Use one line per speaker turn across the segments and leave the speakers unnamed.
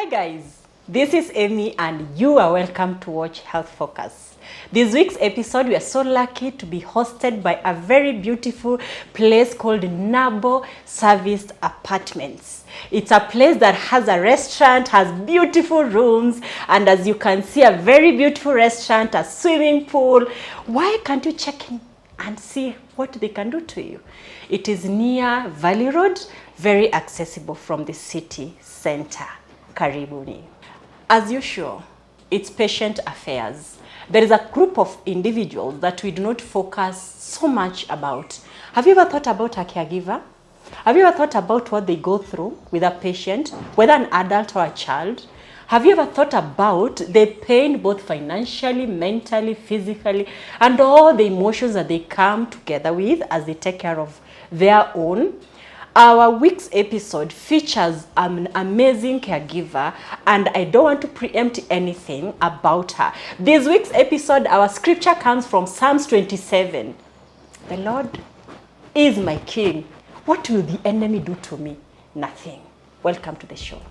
Hi guys, this is Amy and you are welcome to watch Health Focus. This week's episode we are so lucky to be hosted by a very beautiful place called Nabo Serviced Apartments. It's a place that has a restaurant, has beautiful rooms, and as you can see, a very beautiful restaurant, a swimming pool. Why can't you check in and see what they can do to you? It is near Valley Road, very accessible from the city center. Karibuni. As usual, it's patient affairs. There is a group of individuals that we do not focus so much about. Have you ever thought about a caregiver? Have you ever thought about what they go through with a patient, whether an adult or a child? Have you ever thought about the pain, both financially, mentally, physically, and all the emotions that they come together with as they take care of their own? Our week's episode features an amazing caregiver, and I don't want to preempt anything about her. This week's episode, our scripture comes from Psalms 27. The Lord is my king. What will the enemy do to me? Nothing. Welcome to the show.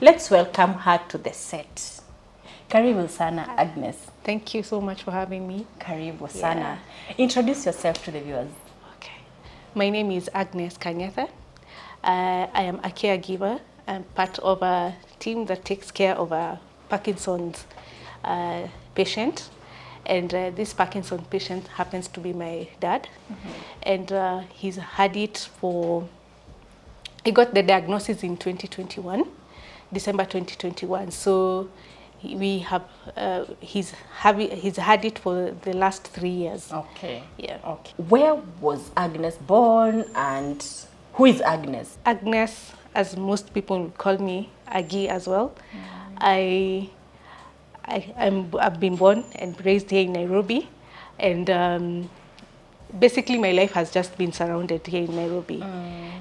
Let's welcome her to the set. Karibu sana, Agnes.
Thank you so much for having me.
Karibu sana. Introduce yourself to the viewers.
Okay. My name is Agnes Kanyetha. I am a caregiver. I'm part of a team that takes care of a Parkinson's patient. And this Parkinson's patient happens to be my dad. And he's had it for... He got the diagnosis in 2021. December 2021. So we have he's had it for the last 3 years.
Okay.
Yeah.
Okay. Where was Agnes born, and who is Agnes?
Agnes, as most people would call me, Agi as well. I've been born and raised here in Nairobi, and basically my life has just been surrounded here in Nairobi.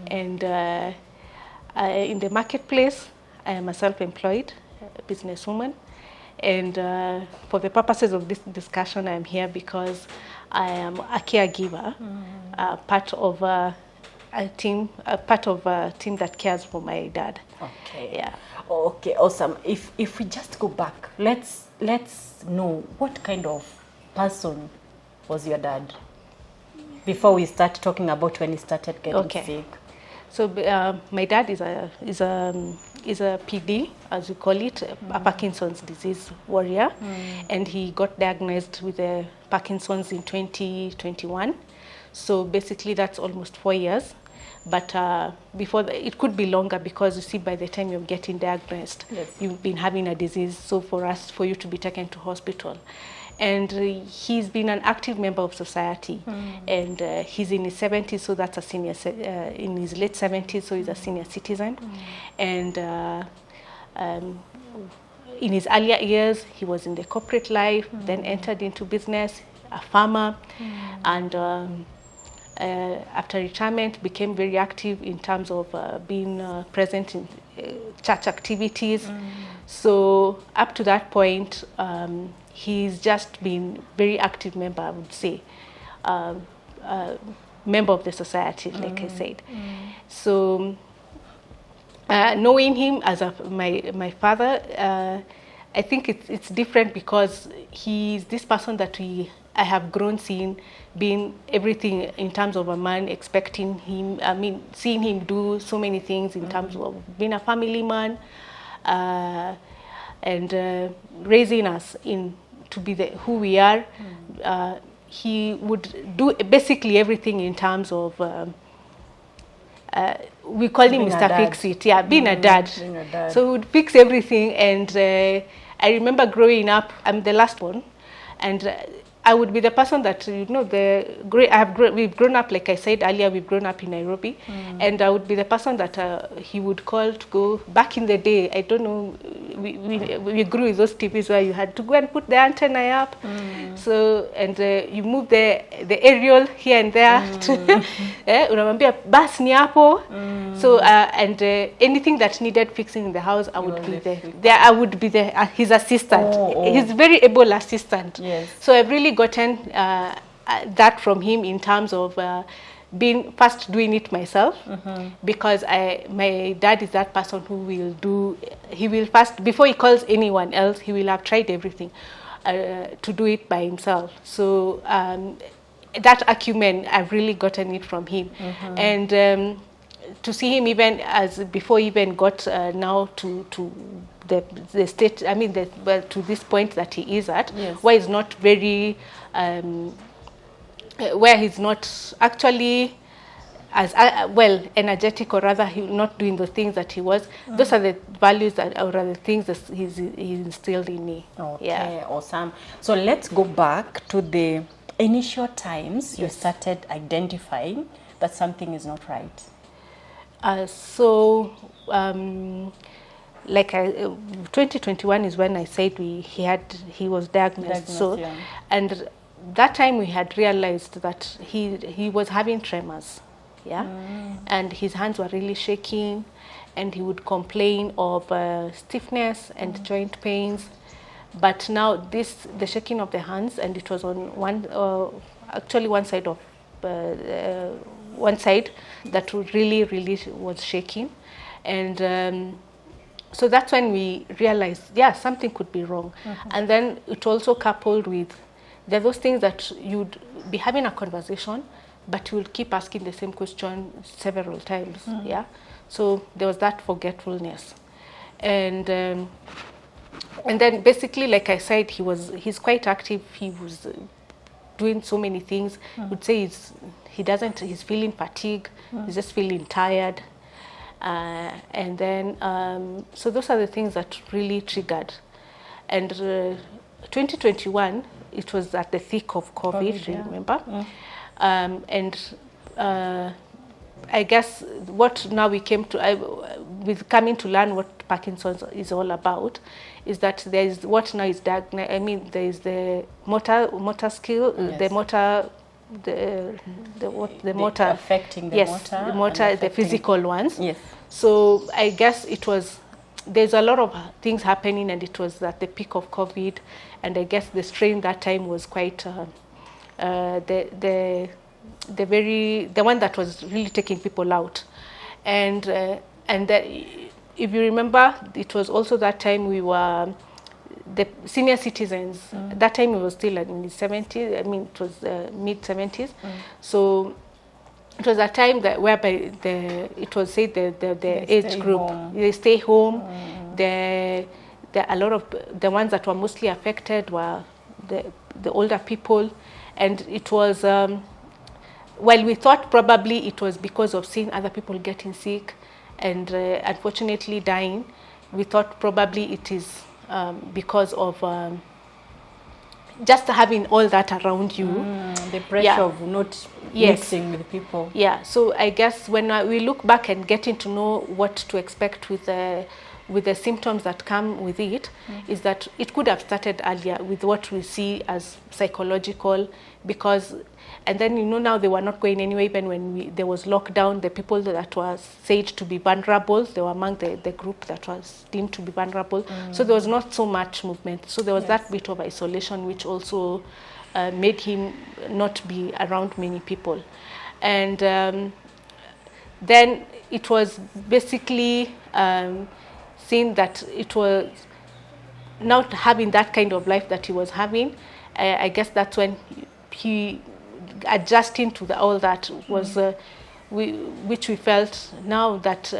And in the marketplace, I am a self-employed businesswoman, and for the purposes of this discussion, I am here because I am a caregiver, part of a team that cares for my dad.
Okay.
Yeah.
Okay. Awesome. If we just go back, let's know what kind of person was your dad before we start talking about when he started getting sick.
So my dad is a PD, as we call it, a Parkinson's disease warrior, and he got diagnosed with the Parkinson's in 2021. So basically, that's almost 4 years. But before it could be longer, because you see, by the time you're getting diagnosed, you've been having a disease. So for you to be taken to hospital. And he's been an active member of society, and he's in his 70s, so that's a senior. In his late 70s, so he's a senior citizen. And in his earlier years, he was in the corporate life, then entered into business, a farmer, and after retirement, became very active in terms of being present in church activities. So up to that point, he's just been very active member, I would say, member of the society, like I said. So knowing him as my father, I think it's different, because he's this person that I have grown seeing, being everything in terms of a man, expecting him, seeing him do so many things in terms of being a family man, and raising us to be who we are. He would do basically everything in terms of, we call him Mr. Fix-It. Yeah, being a dad. So he would fix everything. And I remember growing up, I'm the last one, and I would be the person that, you know, we've grown up, like I said earlier, we've grown up in Nairobi, and I would be the person that he would call to go. Back in the day, I don't know, we grew with those TVs where you had to go and put the antenna up. So, and you move the aerial here and there. Unamwambia bas ni hapo. So, and anything that needed fixing in the house, I would be there. I would be his assistant. He's very able assistant.
Yes.
So I've really gotten that from him in terms of being first doing it myself, because my dad is that person who will do, he will first, before he calls anyone else, he will have tried everything to do it by himself. So that acumen, I've really gotten it from him. And to see him even as before he even got now to the state, I mean, to this point that he is at, where he's not very, where he's not actually as well energetic, or rather he's not doing the things that he was. Those are the values that, or the things that he's instilled in me.
Okay, awesome. So let's go back to the initial times you started identifying that something is not right.
Like 2021 is when I said he was diagnosed. And that time we had realized that he was having tremors, and his hands were really shaking, and he would complain of stiffness and joint pains. But now the shaking of the hands, and it was on one side of one side that really was shaking, and so that's when we realized, something could be wrong. And then it also coupled with, there are those things that you'd be having a conversation, but you will keep asking the same question several times. So there was that forgetfulness, and then basically, like I said, he's quite active. He was doing so many things. Would say he's feeling fatigue. He's just feeling tired. And then, so those are the things that really triggered. And 2021, it was at the thick of COVID, remember? And I guess what now we came to, with coming to learn what Parkinson's is all about, is that there is what now is diagnosed. I mean, there is the motor skill, the motor. The motor
affecting the
motor, the physical ones.
Yes.
So I guess there's a lot of things happening, and it was at the peak of COVID, and I guess the strain that time was quite the one that was really taking people out, and that, if you remember, it was also that time we were the senior citizens. That time it was still in the 70s. I mean, it was mid 70s. So it was a time that whereby it was said the age group they stay home. A lot of the ones that were mostly affected were the older people, and it was well, we thought probably it was because of seeing other people getting sick and unfortunately dying. We thought probably it is because of just having all that around you.
The pressure of not mixing with people. Yeah,
so I guess when we look back and getting to know what to expect with the symptoms that come with it, is that it could have started earlier with what we see as psychological, because, and then, you know, now they were not going anywhere. Even when there was lockdown, the people that were said to be vulnerable, they were among the group that was deemed to be vulnerable. So there was not so much movement. So there was that bit of isolation, which also made him not be around many people. And then it was basically seeing that it was not having that kind of life that he was having. I guess that's when he adjusting to all that was which we felt now that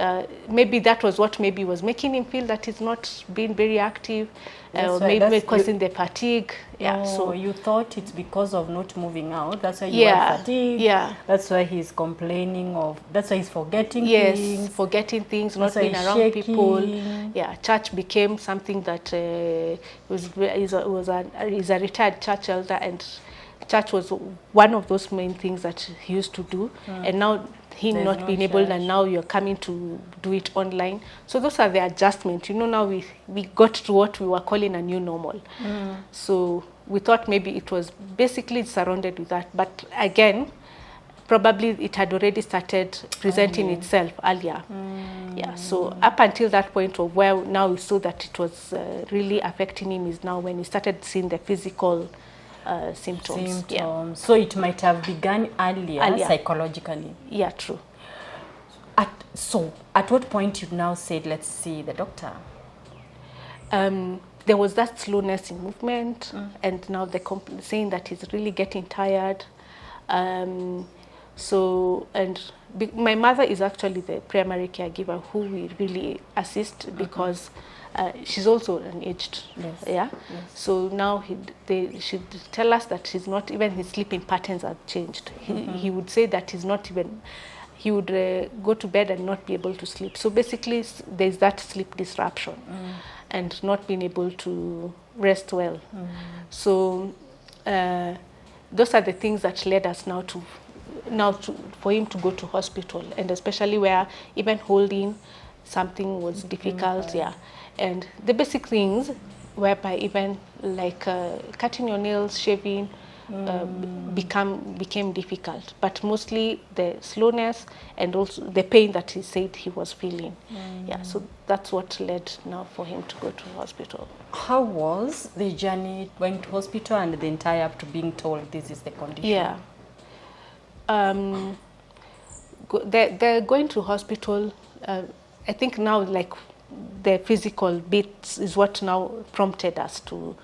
maybe that was what maybe was making him feel that he's not being very active, or maybe causing the fatigue. Yeah. So
you thought it's because of not moving out. That's why you had fatigue.
Yeah.
That's why he's complaining of. That's why he's forgetting
yes,
things.
forgetting things,
That's
not
why
being
he's
around
shaking.
people. Yeah, church became something that is a retired church elder, and church was one of those main things that he used to do. And now him
There's
not
no
being able,
church.
and now you're coming to do it online. So those are the adjustments. You know, now we got to what we were calling a new normal. So we thought maybe it was basically surrounded with that. But again, probably it had already started presenting itself earlier. Yeah, so up until that point of where now we saw that it was really affecting him is now when he started seeing the physical symptoms. Yeah.
So it might have begun earlier. Psychologically.
Yeah, true.
At what point you've now said, let's see the doctor?
There was that slowness in movement, and now the saying that he's really getting tired. My mother is actually the primary caregiver who we really assist because she's also an aged.
Yes.
Yeah. Yes. So now they should tell us that he's not even, his sleeping patterns have changed. He would say that he's not even, he would go to bed and not be able to sleep. So basically there's that sleep disruption and not being able to rest well. So those are the things that led us now for him to go to hospital, and especially where even holding something was difficult. Yeah. And the basic things whereby even like cutting your nails, shaving became difficult, but mostly the slowness and also the pain that he said he was feeling. Yeah, so that's what led now for him to go to hospital.
How was the journey going to hospital and the entire up to being told this is the condition?
Yeah. They're going to hospital. I think now like the physical bits is what now prompted us to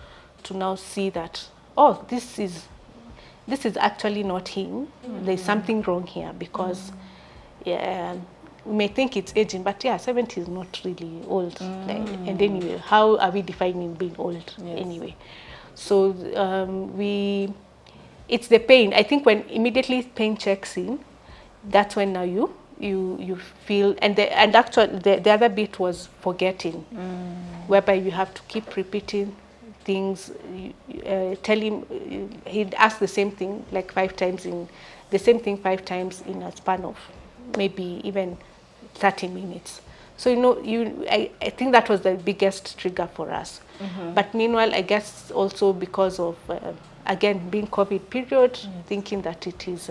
now see that, oh, this is actually not him. There's something wrong here, because we may think it's aging, but 70 is not really old. And anyway, how are we defining being old anyway? So it's the pain. I think when immediately pain checks in, that's when now you feel, and actually the other bit was forgetting, whereby you have to keep repeating things. Tell him, he'd ask the same thing like 5 times in a span of maybe even 30 minutes. So I think that was the biggest trigger for us. But meanwhile, I guess also because of again being COVID period, thinking that it is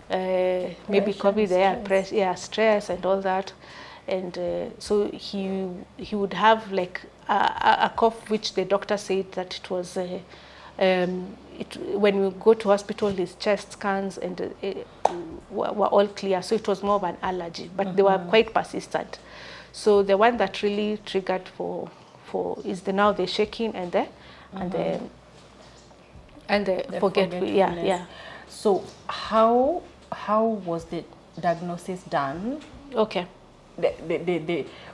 maybe COVID, stress and all that, and so he would have like a cough, which the doctor said that it was when we go to hospital, his chest scans and were all clear, so it was more of an allergy, but they were quite persistent. So the one that really triggered for is the shaking and the forgetfulness. Yeah.
So how was the diagnosis done?
Okay.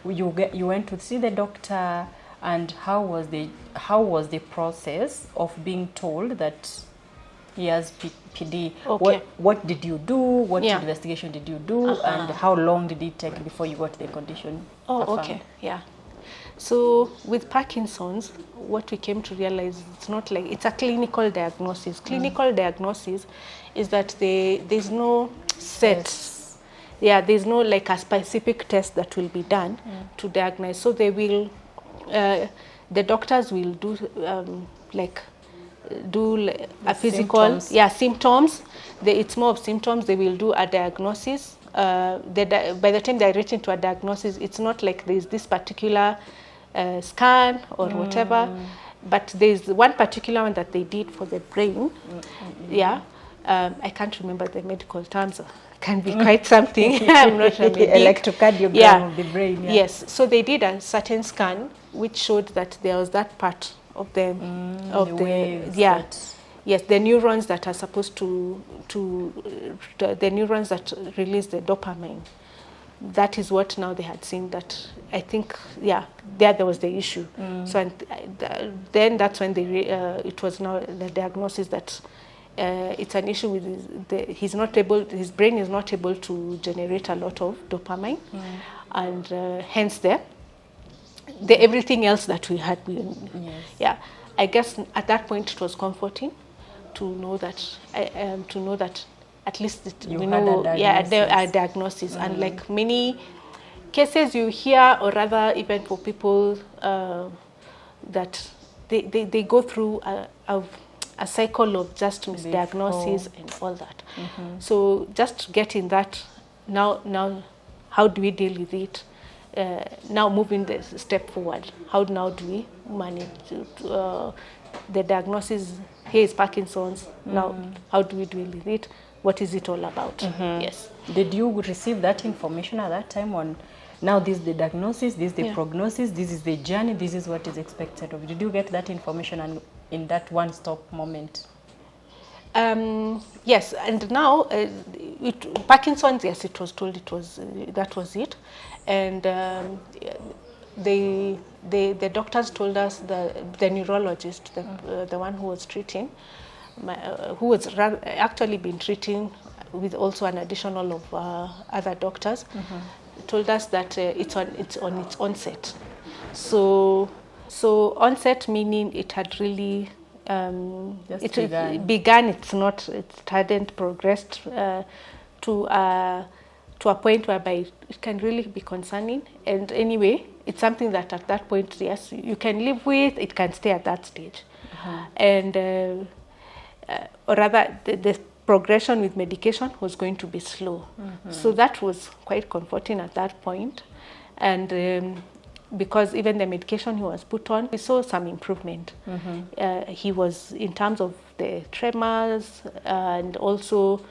You went to see the doctor, and how was the process of being told that he has PD?
Okay.
What did you do? What investigation did you do? And how long did it take before you got the condition?
Okay. Yeah. So with Parkinson's, what we came to realize, it's not like, it's a clinical diagnosis. Clinical diagnosis is that there's no set. Yeah, there's no like a specific test that will be done to diagnose. So they will, the doctors will do a physical symptoms. It's more of symptoms. They will do a diagnosis. By the time they're reaching to a diagnosis, it's not like there's this particular scan or whatever, but there's one particular one that they did for the brain. I can't remember the medical terms. Can be quite something. I'm not sure.
Electrocardiogram of the brain.
Yes. So they did a certain scan which showed that there was that part of the Yes, the neurons that are supposed to the neurons that release the dopamine. That is what now they had seen that, I think, yeah, there was the issue. So then that's when it was now the diagnosis that it's an issue with his brain is not able to generate a lot of dopamine, and hence everything else that we had. Yeah, I guess at that point it was comforting to know that at least we know, there are diagnoses. And like many cases you hear, or rather even for people that they go through a cycle of just misdiagnosis and all that. So just getting that now, how do we deal with it? Now moving the step forward, how now do we manage the diagnosis? Here is Parkinson's. Now, how do we deal with it? What is it all about? Yes.
Did you receive that information at that time on, now this is the diagnosis, this is the prognosis, this is the journey, this is what is expected of you? Did you get that information in that one-stop moment?
Yes, and now Parkinson's, yes, it was told that was it, and the doctors told us, the neurologist, the one who was treating, who was actually been treating with also an additional of other doctors, told us that it's on its onset. So onset meaning it had really began. It hadn't progressed to a point whereby it can really be concerning. And anyway, it's something that at that point, yes, you can live with. It can stay at that stage, and or rather, the progression with medication was going to be slow. So that was quite comforting at that point, and because even the medication he was put on, we saw some improvement. He was, in terms of the tremors, and also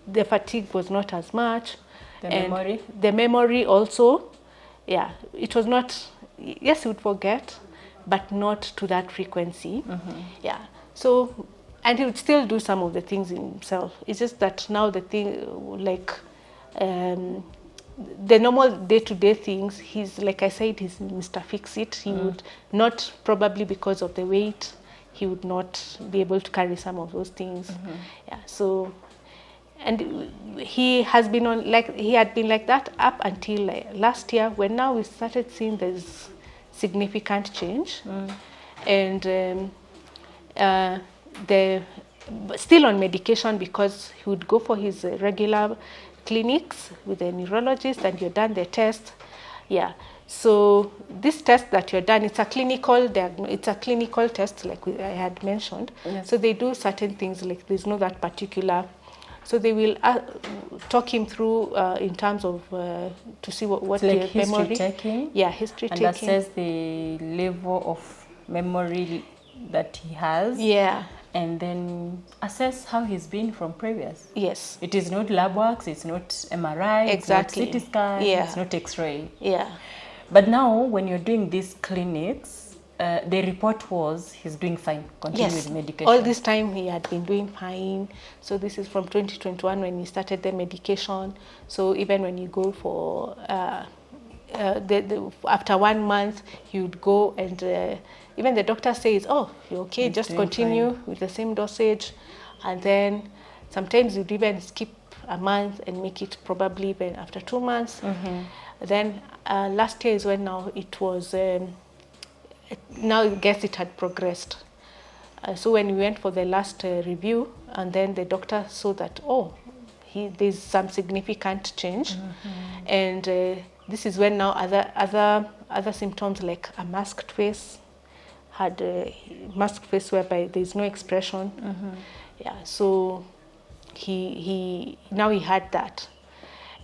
the fatigue was not as much. The memory also, yeah, it was not, yes, he would forget, but not to that frequency. Yeah, so, and he would still do some of the things himself. It's just that now the thing, like, the normal day-to-day things, he's, like I said, he's Mr. Fix-It. He would not, probably because of the weight, he would not be able to carry some of those things. Yeah, so, and he had been like that up until last year, when now we started seeing there's significant change, and still on medication, because he would go for his regular clinics with the neurologist, and you're done the test. Yeah. So this test that you're done, it's a clinical test, like I had mentioned. Yes. So they do certain things, like there's no that particular. So they will talk him through in terms of to see what
it's like history memory taking.
Yeah, history
and
taking.
And assess the level of memory that he has.
Yeah.
And then assess how he's been from previous.
Yes.
It is not lab works, it's not MRI,
exactly.
It's not CT scan, it's not X-ray.
Yeah.
But now, when you're doing these clinics, the report was he's doing fine, continue with medication.
All this time he had been doing fine. So this is from 2021 when he started the medication. So even when you go for, after 1 month, he would go and even the doctor says, oh, you're okay, he's just continue with the same dosage. And then sometimes you'd even skip a month and make it probably even after 2 months. Then last year is when now it was, now I guess it had progressed. So when we went for the last review, and then the doctor saw that, oh, there's some significant change. And this is when now other symptoms, like a masked face, had a masked face whereby there's no expression. Yeah, so he had that.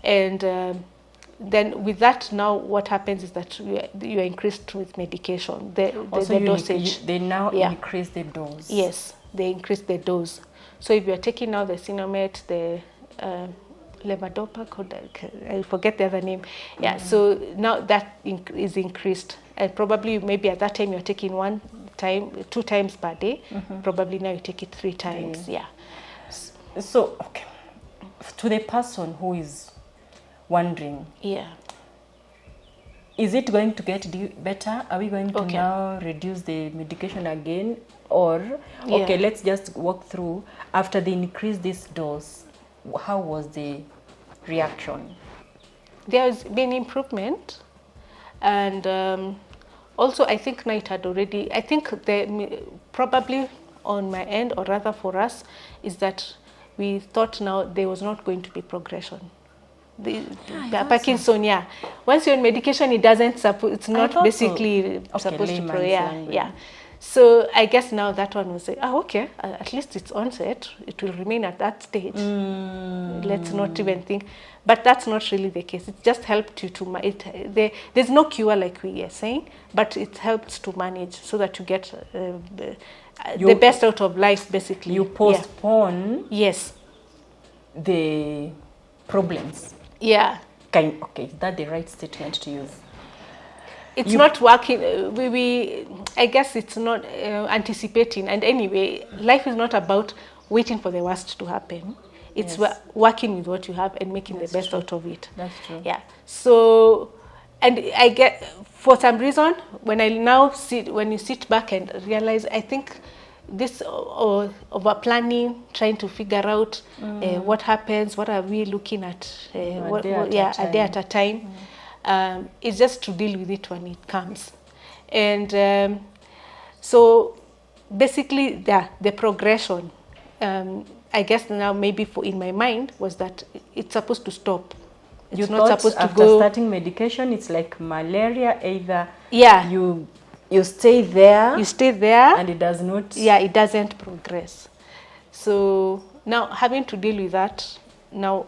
And then with that, now what happens is that you are increased with medication, the dosage.
They now increase the dose.
Yes, they increase the dose. So if you are taking now the Sinomate, the levodopa, I forget the other name. Yeah, so now that is increased. And probably maybe at that time you're taking 1 2 times per day. Probably now you take it 3 times. Yeah.
So, okay, to the person who is wondering,
Yeah.
is it going to get better? Are we going to now reduce the medication again? Or, okay, let's just walk through. After they increase this dose, how was the reaction?
There's been improvement. And also, I think now it had already, I think probably on my end, or rather for us, is that we thought now there was not going to be progression. The Parkinson, yeah. Once you're on medication, it doesn't it's not basically supposed to yeah. So I guess now that one will say, okay, at least it's onset. It will remain at that stage. Let's not even think. But that's not really the case. It just helped you to there's no cure like we are saying, but it helps to manage so that you get the best out of life, basically.
You postpone
yes.
the problems.
Yeah.
Okay, is that the right statement to use?
It's not working. I guess it's not anticipating. And anyway, life is not about waiting for the worst to happen. It's working with what you have and making the best out of it.
That's true.
Yeah. So, and I get, for some reason, when you sit back and realize, I think this over planning, trying to figure out what happens, what are we looking at, a day at a time. It's just to deal with it when it comes. And so basically the progression, I guess now maybe in my mind was that it's supposed to stop. It's not supposed to go.
After starting medication, it's like malaria, either you stay there.
You stay there.
And it does not.
Yeah, it doesn't progress. So now having to deal with that, now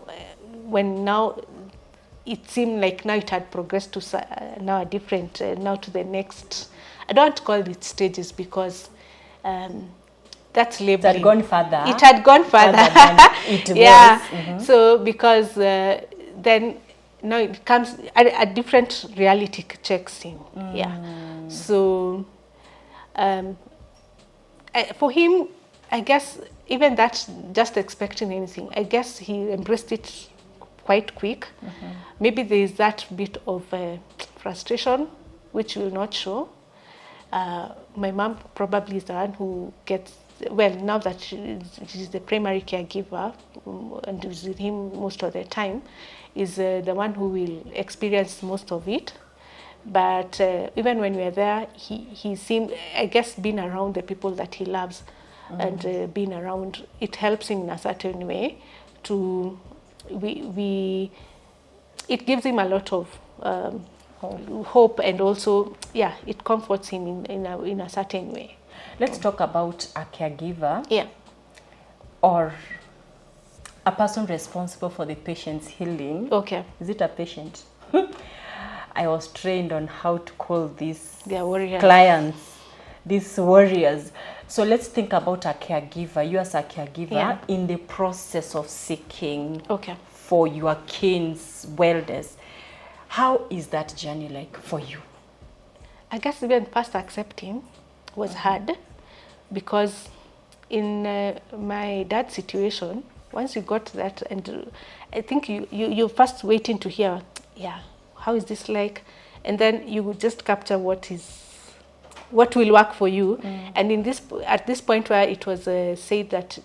it seemed like now it had progressed to now a different, now to the next, I don't call it stages because that's labeling.
It had gone further.
It had gone further.
It
was. So because then now it comes, a different reality checks in. Yeah. So for him, I guess even that's just expecting anything. I guess he embraced it quite quick. Maybe there is that bit of frustration, which will not show. My mom probably is the one who gets, well, now that she's the primary caregiver and is with him most of the time, is the one who will experience most of it. But even when we're there, he seemed, I guess, being around the people that he loves and being around, it helps him in a certain way to, it gives him a lot of hope, and also, it comforts him in a certain way.
Let's talk about a caregiver.
Yeah.
Or a person responsible for the patient's healing.
Okay.
Is it a patient? I was trained on how to call these
warriors.
Clients, these warriors. So let's think about a caregiver. You as a caregiver in the process of seeking for your kin's wellness. How is that journey like for you?
I guess even first accepting was hard because in my dad's situation, once you got that, and I think you're first waiting to hear, how is this like? And then you would just capture what will work for you. And at this point where it was said that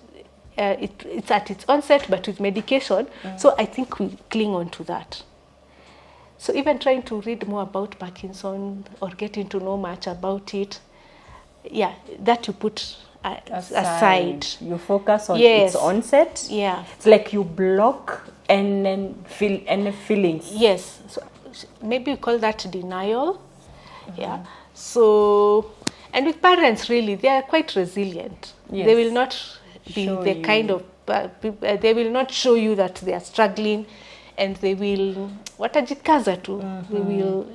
it's at its onset, but with medication, so I think we cling on to that. So even trying to read more about Parkinson or getting to know much about it, that you put aside.
You focus on its onset.
Yeah.
It's like you block and then feel any feelings.
Yes. So maybe you call that denial. Yeah. So, and with parents, really, they are quite resilient. Yes. They will not be the kind of, they will not show you that they are struggling, and they will, watajikaza tu, they will,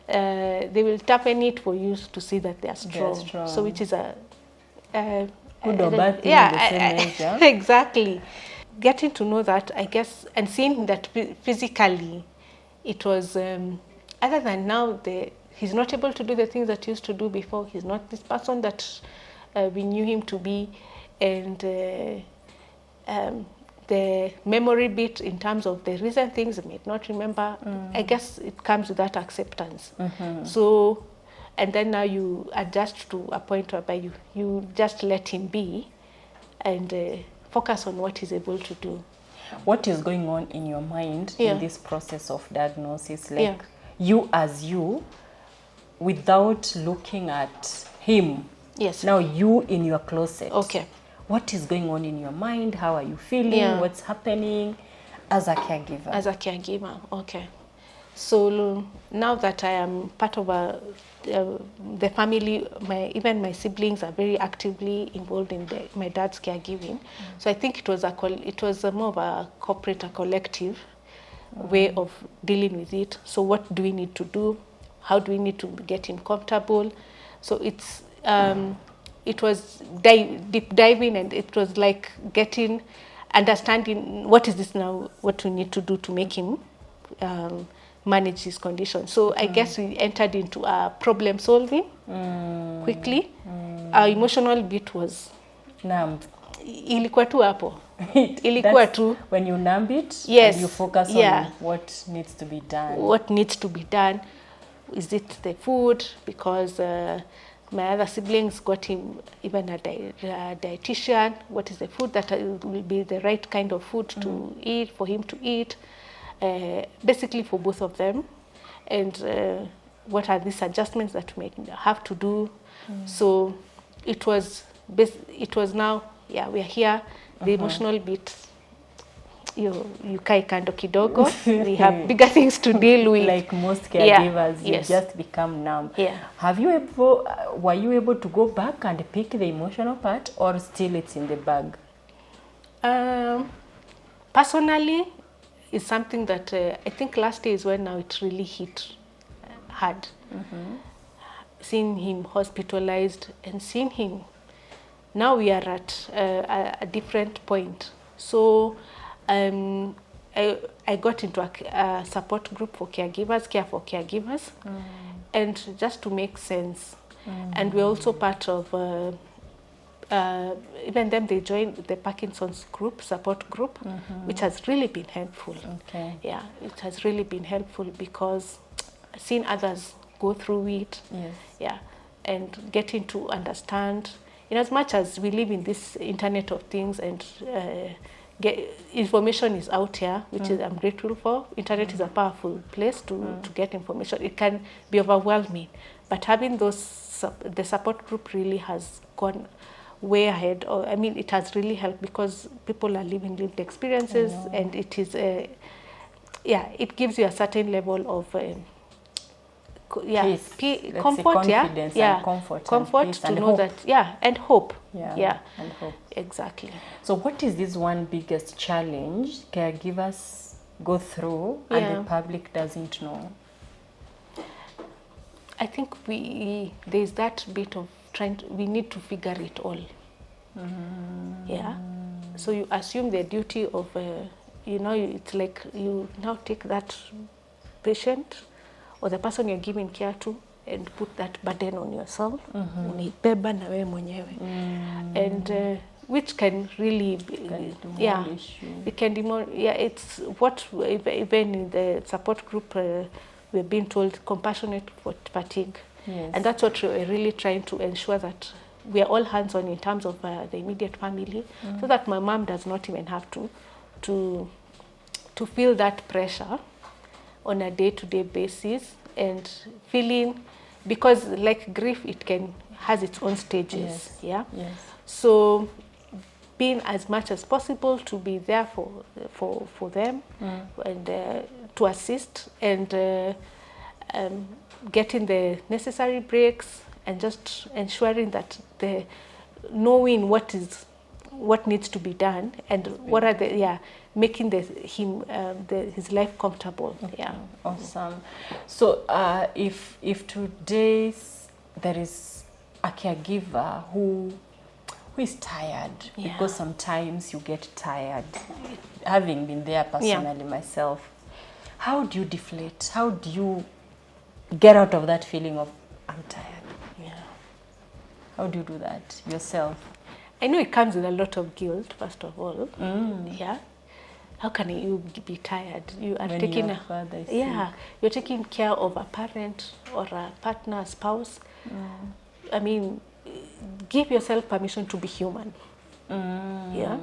they will tap in it for you to see that they are strong. So which is a
good or bad thing in the same measure.
Exactly. Getting to know that, I guess, and seeing that physically, it was, other than now, he's not able to do the things that he used to do before. He's not this person that we knew him to be. And the memory bit in terms of the recent things I may not remember, I guess it comes with that acceptance. So, and then now you adjust to a point whereby you just let him be and focus on what he's able to do.
What is going on in your mind in this process of diagnosis? Like you as you, without looking at him.
Yes.
Now you in your closet.
Okay.
What is going on in your mind? How are you feeling? What's happening as a caregiver? As a
caregiver, okay. So now that I am part of the family, even my siblings are very actively involved in my dad's caregiving. So I think it was more of a corporate, a collective way of dealing with it. So what do we need to do? How do we need to get him comfortable? So it was deep diving, and it was like understanding what is this now, what we need to do to make him manage his condition. So I guess we entered into problem solving quickly. Our emotional bit was
numbed.
Ilikuwa tu hapo. Ilikuwa tu.
When you numb it,
yes,
and you focus on what needs to be done.
What needs to be done. Is it the food? Because my other siblings got him even a dietitian. What is the food that will be the right kind of food to eat, for him to eat? Basically for both of them. And what are these adjustments that we have to do? So it was now, we are here. The emotional bit, you kai kando kidogo. We have bigger things to deal with.
Like most caregivers, you just become numb. Were you able to go back and pick the emotional part, or still it's in the bag?
Personally, it's something that I think last year is when now it really hit hard. Seeing him hospitalized and seeing him, now we are at a different point. So I got into a support group for caregivers, Care for Caregivers, and just to make sense. And we're also part of, even them, they joined the Parkinson's group, support group, which has really been helpful.
Okay.
Yeah, it has really been helpful because seeing others go through it, and getting to understand, in as much as we live in this internet of things and information is out here, which is I'm grateful for. Internet is a powerful place to get information. It can be overwhelming, but having the support group really has gone way ahead. I mean, it has really helped because people are living lived experiences, and it is it gives you a certain level of comfort,
confidence and
comfort to know that, and hope.
And hope.
Exactly.
So what is this one biggest challenge caregivers go through and the public doesn't know?
I think there's that bit of we need to figure it all. So you assume the duty of, it's like you now take that patient or the person you're giving care to and put that burden on yourself. Unaibeba na wewe mwenyewe. And which can really it can demolish. It's what even in the support group we're being told, compassionate fatigue. And that's what we're really trying to ensure, that we are all hands on in terms of the immediate family, so that my mom does not even have to feel that pressure on a day-to-day basis, and feeling, because like grief, it has its own stages. So being as much as possible to be there for them, and to assist, and getting the necessary breaks, and just ensuring that knowing what needs to be done, and what are making his life comfortable.
Awesome. So if today there is a caregiver who is tired, because sometimes you get tired, having been there personally myself, how do you deflate? How do you get out of that feeling of, I'm tired?
Yeah.
How do you do that yourself?
I know it comes with a lot of guilt, first of all. Yeah. How can you be tired? You are
When
taking
your father is
you're taking care of a parent or a partner, a spouse. I mean, give yourself permission to be human. Yeah.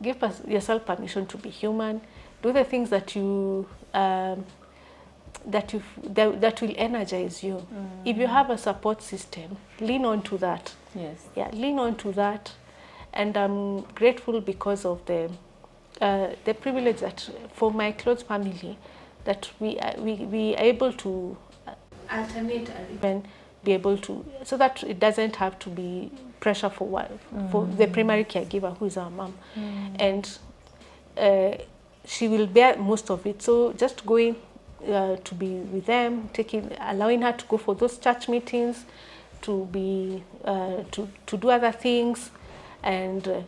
Give yourself permission to be human. Do the things that you that will energize you. If you have a support system, lean on to that.
Yes.
Yeah, lean on to that. And I'm grateful because of the privilege that for my close family, that we are able to alternate and even be able to, so that it doesn't have to be pressure for the primary caregiver, who is our mom. And she will bear most of it. So just going to be with them, allowing her to go for those church meetings, to be to do other things, and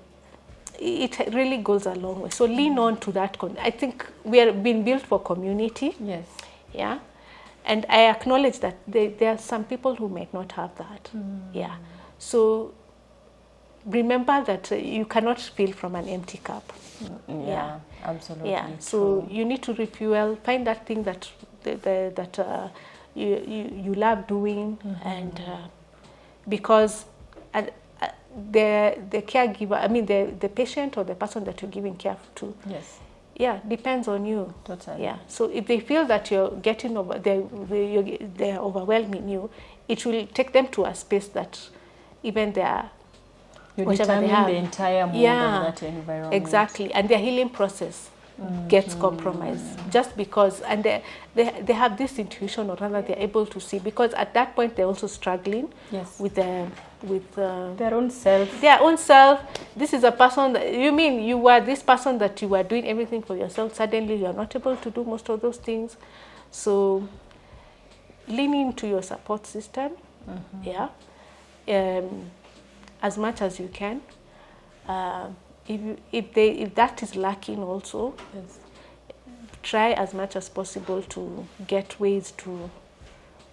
it really goes a long way. So lean on to that. I think we are being built for community.
Yes.
Yeah. And I acknowledge that there are some people who might not have that. Yeah. So remember that you cannot fill from an empty cup.
Yeah, absolutely.
Yeah. So you need to refuel. Find that thing that you love doing, and because the caregiver, I mean the patient or the person that you're giving care to.
Yes.
Yeah, depends on you.
Totally.
Yeah. So if they feel that you're getting over, they're overwhelming you, it will take them to a space that even they're
you
whatever
determine
they have,
the entire mood of that environment.
Exactly, and their healing process gets compromised just because, and they have this intuition, or rather they're able to see, because at that point they're also struggling with
their own self.
This is a person that, you mean you were this person that you were doing everything for yourself, suddenly you're not able to do most of those things. So lean into your support system, as much as you can. If that is lacking also, try as much as possible to get ways to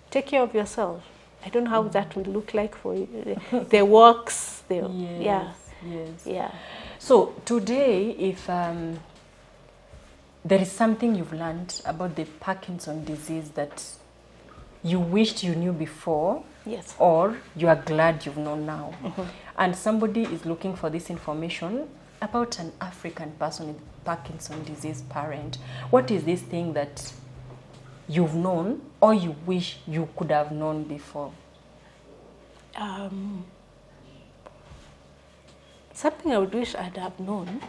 take care of yourself. I don't know how that will look like for you. The walks,
Yes. So today, if there is something you've learned about the Parkinson disease that you wished you knew before, or you are glad you've known now, and somebody is looking for this information about an African person with Parkinson disease parent, what is this thing that you've known or you wish you could have known before?
Something I would wish I'd have known.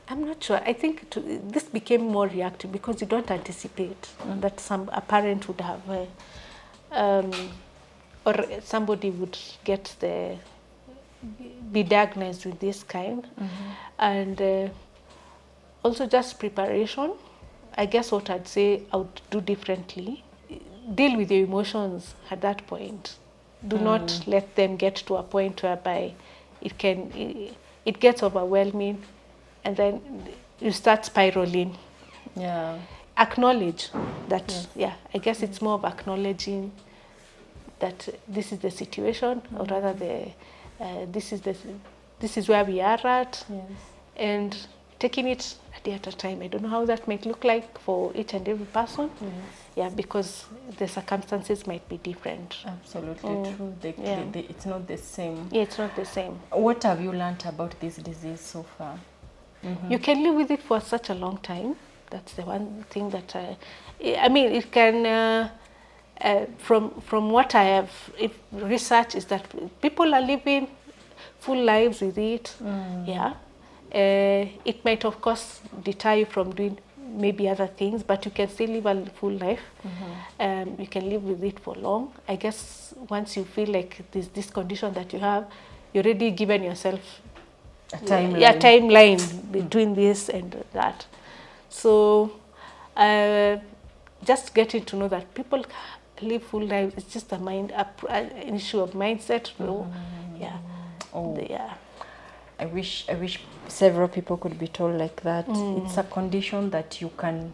I'm not sure. I think this became more reactive because you don't anticipate that a parent would have, or somebody would be diagnosed with this kind. And also just preparation. I guess what I'd say I would do differently. Deal with your emotions at that point. Do not let them get to a point whereby it gets overwhelming, and then you start spiraling.
Yeah.
Acknowledge that. Yeah, I guess it's more of acknowledging that this is the situation, or rather this is where we are at, and taking it a day at a time. I don't know how that might look like for each and every person. Yeah, because the circumstances might be different.
Absolutely true. It's not the same.
Yeah, it's not the same.
What have you learned about this disease so far?
You can live with it for such a long time. That's the one thing that I mean, it can. From what I have researched is that people are living full lives with it. Yeah, it might of course deter you from doing maybe other things, but you can still live a full life. You can live with it for long. I guess once you feel like this condition that you have, you're already given yourself a timeline between this and that. So just getting to know that people live full lives, it's just an issue of mindset.
I wish several people could be told like that. It's a condition that you can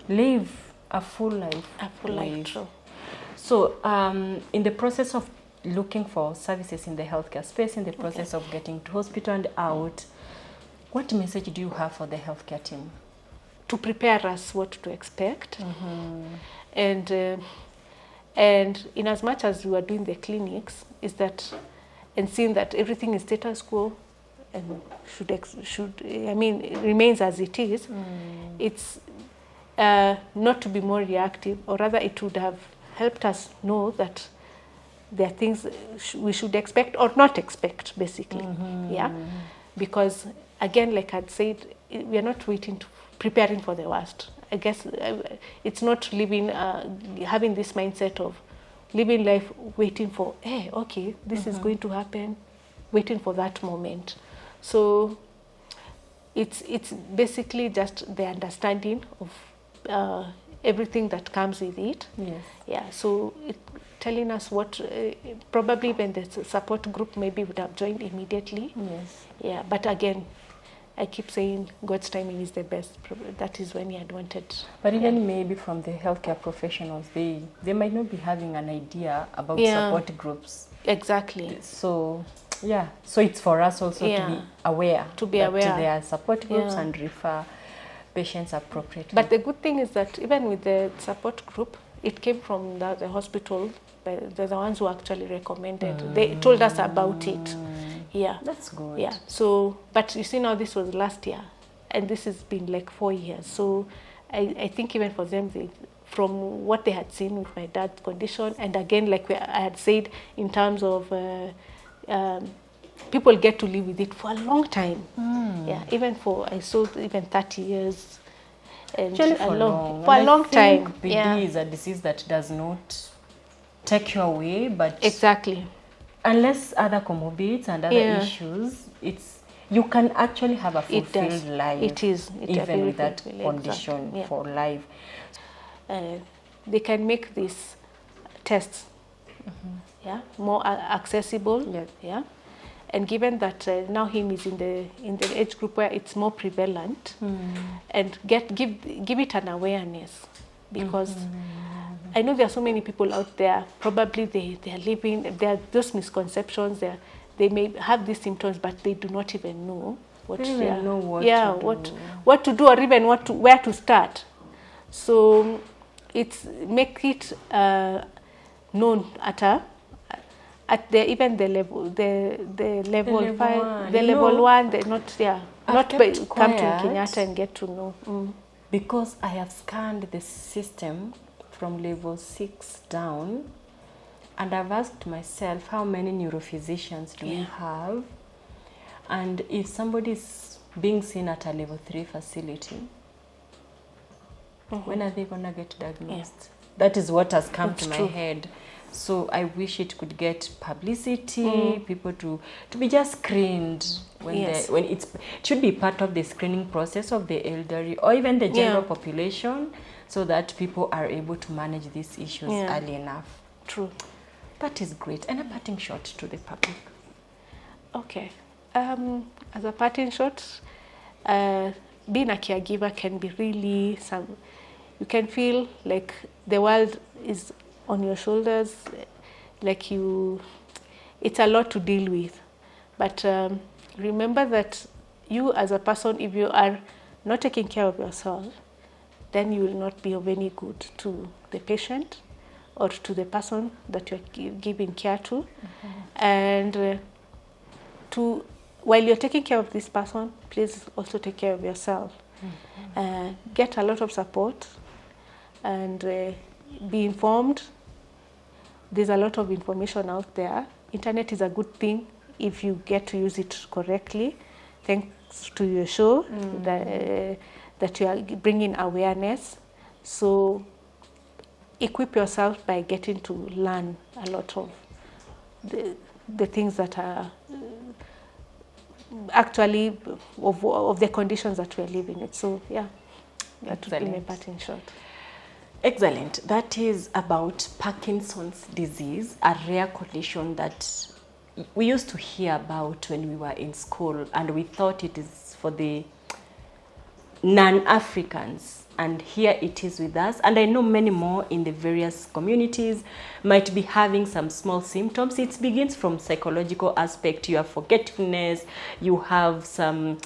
live a full life.
A full life, true.
So in the process of looking for services in the healthcare space, in the process of getting to hospital and out, what message do you have for the healthcare team?
To prepare us what to expect. And in as much as we are doing the clinics, is that, and seeing that everything is status quo and remains as it is, it's not to be more reactive, or rather it would have helped us know that there are things we should expect or not expect, basically. Because again, like I'd said, we are not preparing for the worst. I guess it's not living, having this mindset of living life waiting for, hey, okay, this is going to happen, waiting for that moment. So it's basically just the understanding of everything that comes with it. Yeah. So telling us what probably even the support group maybe would have joined immediately. Yeah. But again, I keep saying God's timing is the best. That is when He had wanted.
But even maybe from the healthcare professionals, they might not be having an idea about support groups.
Exactly.
So so it's for us also to be aware. That there are support groups and refer patients appropriately.
But the good thing is that even with the support group, it came from the hospital. They're the ones who actually recommended. They told us about it. Yeah.
That's good.
Yeah. So, but you see now this was last year, and this has been like 4 years. So I think even for them, from what they had seen with my dad's condition, and again, like I had said, in terms of people get to live with it for a long time. Yeah, even I saw even 30 years. And
for a long time. PD is a disease that does not take you away, but
exactly,
unless other comorbidities and other issues, you can actually have a fulfilled life.
It is
even with that condition for life.
They can make these tests more accessible. And given that now him is in the age group where it's more prevalent, and give it an awareness, because I know there are so many people out there, probably they are living, there are those misconceptions, they may have these symptoms, but they do not even know what to do, or even where to start. So it's make it known at the level 5, the level 1, they not come to Kenyatta and get to know.
Because I have scanned the system from level 6 down, and I've asked myself, how many neurophysicians do we have? And if somebody is being seen at a level 3 facility, when are they going to get diagnosed? That is what has come to my head. So I wish it could get publicity, people to be just screened when it should be part of the screening process of the elderly or even the general population, so that people are able to manage these issues early enough.
True.
That is great. And a parting shot to the public.
Okay. As a parting shot, being a caregiver can be really you can feel like the world is on your shoulders, like it's a lot to deal with. But remember that you as a person, if you are not taking care of yourself, then you will not be of any good to the patient or to the person that you're giving care to. And while you're taking care of this person, please also take care of yourself. Get a lot of support and be informed. There's a lot of information out there. Internet is a good thing if you get to use it correctly. Thanks to your show that you are bringing awareness. So equip yourself by getting to learn a lot of the things that are actually of the conditions that we're living in. So that would be my parting shot.
Excellent. That is about Parkinson's disease, a rare condition that we used to hear about when we were in school, and we thought it is for the non-Africans. and here it is with us. And I know many more in the various communities might be having some small symptoms. It begins from psychological aspect. You have forgetfulness, you have some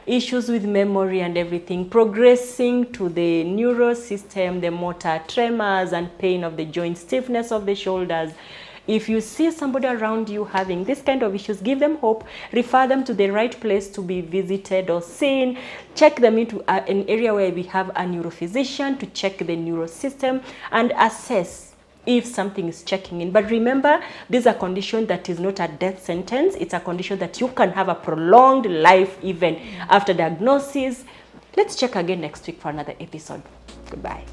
issues with memory and everything, progressing to the neural system, the motor tremors and pain of the joint, stiffness of the shoulders. If you see somebody around you having this kind of issues, give them hope, refer them to the right place to be visited or seen, check them into an area where we have a neurophysician to check the neural system and assess if something is checking in. But remember, this is a condition that is not a death sentence. It's a condition that you can have a prolonged life even after diagnosis. Let's check again next week for another episode. Goodbye.